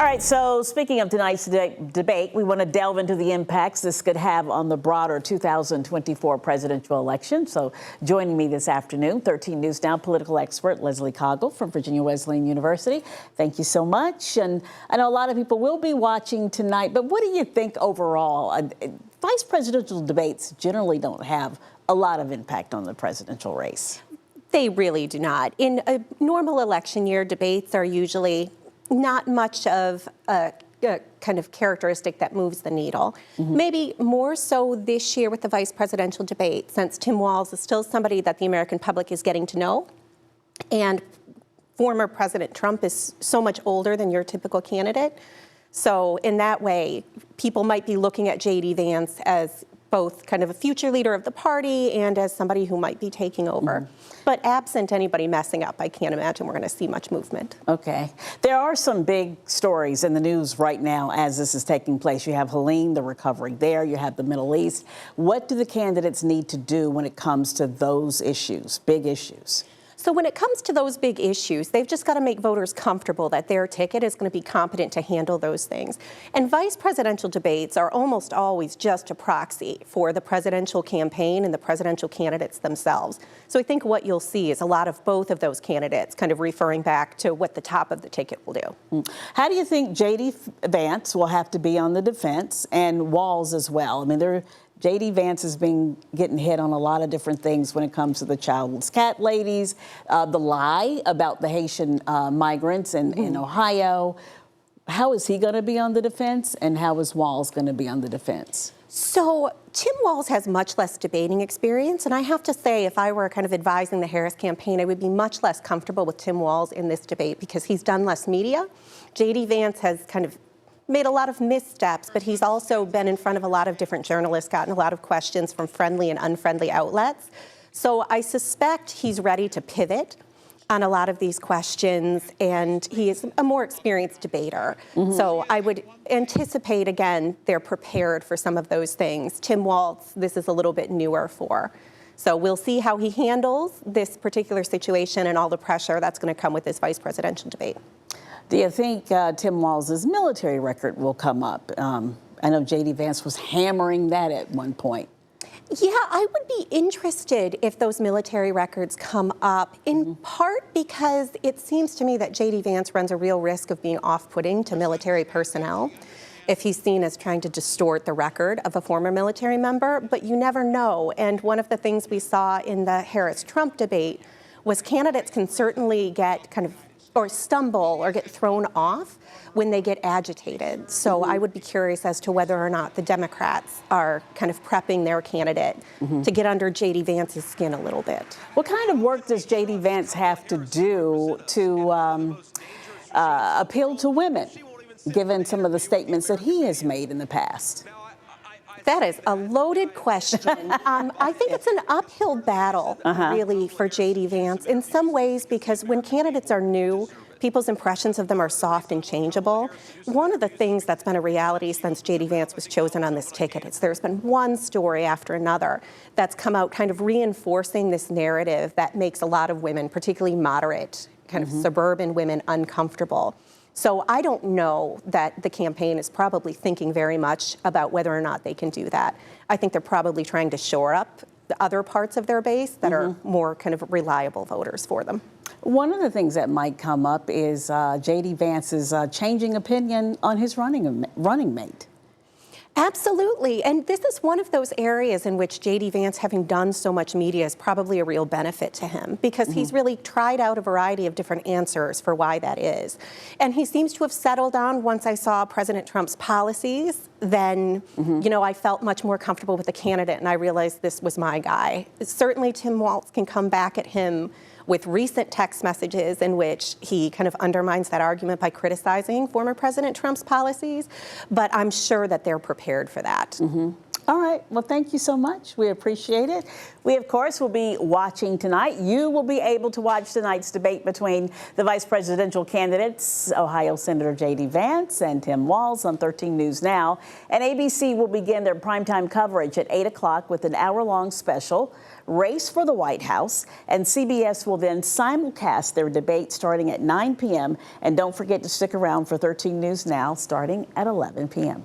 All right, so speaking of tonight's debate, we want to delve into the impacts this could have on the broader 2024 presidential election. So joining me this afternoon, 13 News Now political expert Leslie Caughell from Virginia Wesleyan University. Thank you so much. And I know a lot of people will be watching tonight, but what do you think overall? Vice presidential debates generally don't have a lot of impact on the presidential race. They really do not. In a normal election year, debates are usually not much of a kind of characteristic that moves the needle. Maybe more so this year with the vice presidential debate, since Tim Walz is still somebody that the American public is getting to know. And former President Trump is so much older than your typical candidate. So in that way, people might be looking at J.D. Vance as both kind of a future leader of the party and as somebody who might be taking over. But absent anybody messing up, I can't imagine we're going to see much movement. Okay. There are some big stories in the news right now as this is taking place. You have Helene, the recovery there. You have the Middle East. What do the candidates need to do when it comes to those issues, big issues? So when it comes to those big issues, they've just got to make voters comfortable that their ticket is going to be competent to handle those things. And vice presidential debates are almost always just a proxy for the presidential campaign and the presidential candidates themselves. So I think what you'll see is a lot of both of those candidates kind of referring back to what the top of the ticket will do. How do you think J.D. Vance will have to be on the defense and Walz as well? I mean, J.D. Vance has been getting hit on a lot of different things when it comes to the childless cat ladies, the lie about the Haitian migrants in Ohio. How is he going to be on the defense, and how is Walz going to be on the defense? So Tim Walz has much less debating experience, and I have to say, if I were kind of advising the Harris campaign, I would be much less comfortable with Tim Walz in this debate because he's done less media. J.D. Vance has kind of made a lot of missteps, but he's also been in front of a lot of different journalists, gotten a lot of questions from friendly and unfriendly outlets. So I suspect he's ready to pivot on a lot of these questions, and he is a more experienced debater. So I would anticipate, again, they're prepared for some of those things. Tim Walz, this is a little bit newer for. So we'll see how he handles this particular situation and all the pressure that's going to come with this vice presidential debate. Do you think Tim Walz's military record will come up? I know J.D. Vance was hammering that at one point. Yeah, I would be interested if those military records come up, in part because it seems to me that J.D. Vance runs a real risk of being off-putting to military personnel if he's seen as trying to distort the record of a former military member, but you never know. And one of the things we saw in the Harris-Trump debate was candidates can certainly get kind of or stumble or get thrown off when they get agitated. So I would be curious as to whether or not the Democrats are kind of prepping their candidate to get under J.D. Vance's skin a little bit. What kind of work does J.D. Vance have to do to appeal to women, given some of the statements that he has made in the past? That is a loaded question. I think it's an uphill battle, really, for J.D. Vance in some ways, because when candidates are new, people's impressions of them are soft and changeable. One of the things that's been a reality since J.D. Vance was chosen on this ticket is there's been one story after another that's come out kind of reinforcing this narrative that makes a lot of women, particularly moderate, kind of suburban women, uncomfortable. So I don't know that the campaign is probably thinking very much about whether or not they can do that. I think they're probably trying to shore up the other parts of their base that are more kind of reliable voters for them. One of the things that might come up is J.D. Vance's changing opinion on his running mate. Absolutely. And this is one of those areas in which J.D. Vance, having done so much media, is probably a real benefit to him because he's really tried out a variety of different answers for why that is. And he seems to have settled on, once I saw President Trump's policies, then, you know, I felt much more comfortable with the candidate and I realized this was my guy. Certainly Tim Walz can come back at him with recent text messages in which he kind of undermines that argument by criticizing former President Trump's policies, but I'm sure that they're prepared for that. All right. Well, thank you so much. We appreciate it. We, of course, will be watching tonight. You will be able to watch tonight's debate between the vice presidential candidates, Ohio Senator J.D. Vance and Tim Walz, on 13 News Now. And ABC will begin their primetime coverage at 8 o'clock with an hour-long special, Race for the White House. And CBS will then simulcast their debate starting at 9 p.m. And don't forget to stick around for 13 News Now starting at 11 p.m.